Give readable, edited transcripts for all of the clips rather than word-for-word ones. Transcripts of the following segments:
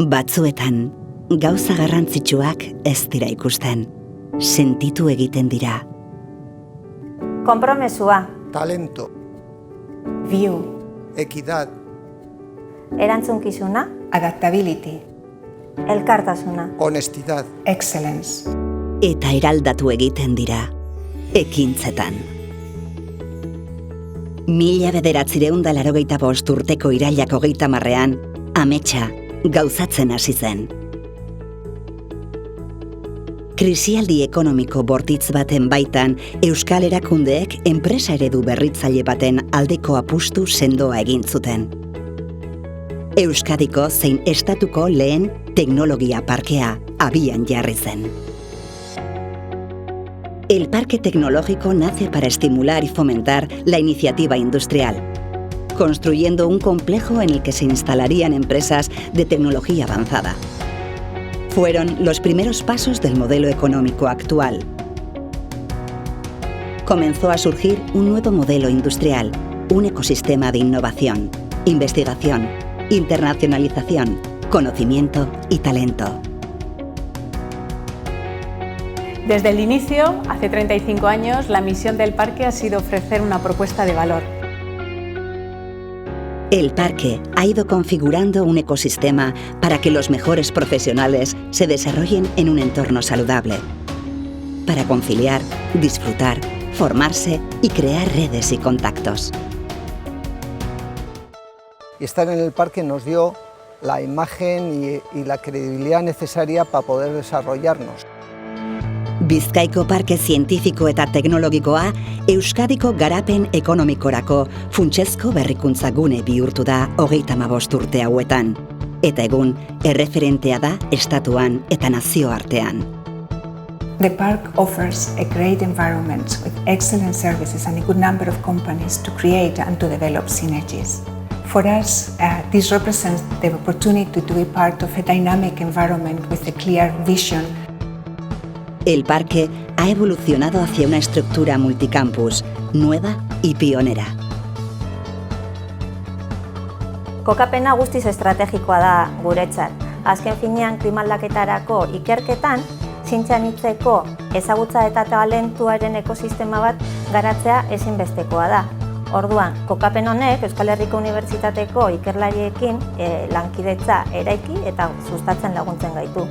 Batzuetan, gauza garrantzitsuak ez dira ikusten, sentitu egiten dira. Konpromesua. Talento. View. Equidad. Erantzunkizuna. Adaptability. Elkartasuna. Honestidad. Excellence. Eta eraldatu egiten dira, ekintzetan. 1985 urteko irailak 30ean, ametsa gauzatzen hasi zen. Krisialdi ekonomiko bortitz baten baitan, euskal erakundeek enpresa eredu berritzaile baten aldeko apustu sendoa egin zuten. Euskadiko zein estatuko lehen teknologia parkea abian jarri zen. El Parque Tecnológico nace para estimular y fomentar la iniciativa industrial, construyendo un complejo en el que se instalarían empresas de tecnología avanzada. Fueron los primeros pasos del modelo económico actual. Comenzó a surgir un nuevo modelo industrial, un ecosistema de innovación, investigación, internacionalización, conocimiento y talento. Desde el inicio, hace 35 años, la misión del parque ha sido ofrecer una propuesta de valor. El parque ha ido configurando un ecosistema para que los mejores profesionales se desarrollen en un entorno saludable, para conciliar, disfrutar, formarse y crear redes y contactos. Y estar en el parque nos dio la imagen y la credibilidad necesaria para poder desarrollarnos. Bizkaiko Parke Zientifiko eta Teknologikoa Euskadiko garapen ekonomikorako funtsezko berrikuntza gune bihurtu da 35 urte hauetan, eta egun erreferentea da estatuan eta nazioartean. The park offers a great environment with excellent services and a good number of companies to create and to develop synergies. For us, this represents the opportunity to be part of a dynamic environment with a clear vision. El parque ha evolucionado hacia una estructura multicampus, nueva y pionera. Kokapena guztiz estrategikoa da guretzat. Azken finean klimaldaketarako ikerketan, zientzianitzeko ezagutza eta talentuaren ekosistema bat garatzea ezinbestekoa da. Orduan, kokapen honek Euskal Herriko Unibertsitateko ikerlariekin lankidetza eraiki eta sustatzen laguntzen gaitu.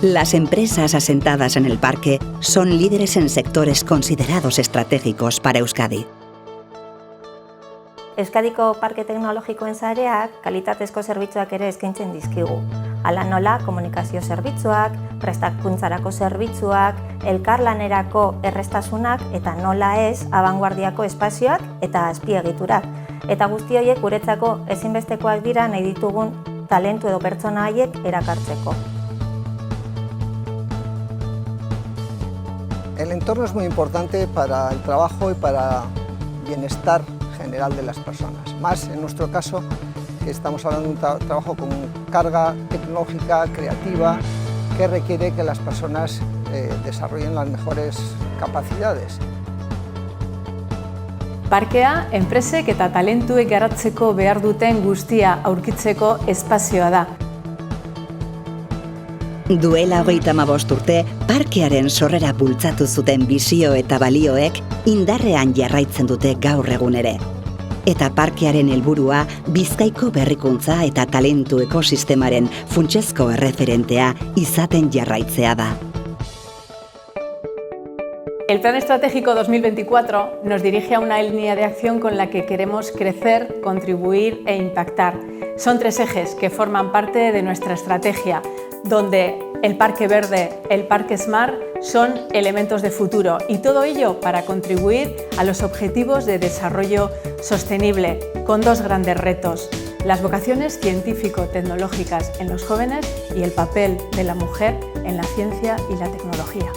Las empresas asentadas en el parque son líderes en sectores considerados estratégicos para Euskadi. Euskadiko Parke Teknologikoen sareak kalitatezko zerbitzuak ere eskaintzen dizkigu. Hala nola, komunikazio zerbitzuak, prestakuntzarako zerbitzuak, elkarlanerako errestasunak eta nola ez abanguardiako espazioak eta azpiegiturak. Eta guzti horiek guretzako ezinbestekoak dira nahi ditugun talentu edo pertsona haiek erakartzeko. El entorno es muy importante para el trabajo y para el bienestar general de las personas. Más en nuestro caso, que estamos hablando de un trabajo con carga tecnológica, creativa, que requiere que las personas desarrollen las mejores capacidades. Parkea, enpresek eta talentuek garatzeko behar duten guztia aurkitzeko espazioa da. Duela 35 urte, parkearen sorrera bultzatu zuten bisio eta balioek indarrean jarraitzen dute gaur egun ere. Eta parkearen helburua Bizkaiko berrikuntza eta talentu ekosistemaren funtsezko erreferentea izaten jarraitzea da. El Plan Estratégico 2024 nos dirige a una línea de acción con la que queremos crecer, contribuir e impactar. Son 3 ejes que forman parte de nuestra estrategia, donde el Parque Verde, el Parque Smart son elementos de futuro y todo ello para contribuir a los objetivos de desarrollo sostenible, con 2 grandes retos: las vocaciones científico-tecnológicas en los jóvenes y el papel de la mujer en la ciencia y la tecnología.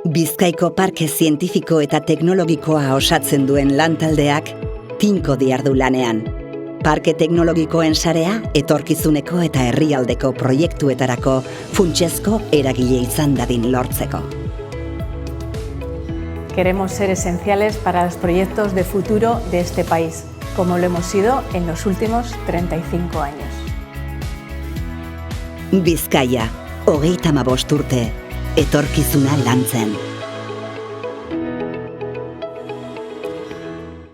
Bizkaiko Parke Zientifiko eta Teknologikoa osatzen duen lantaldeak tinko diardu lanean. Parke Teknologikoen sarea etorkizuneko eta herrialdeko proiektuetarako funtsezko eragile izan dadin lortzeko. Queremos ser esenciales para los proyectos de futuro de este país. como lo hemos sido en los últimos 35 años. Bizkaia, 35 urte, etorkizuna lantzen.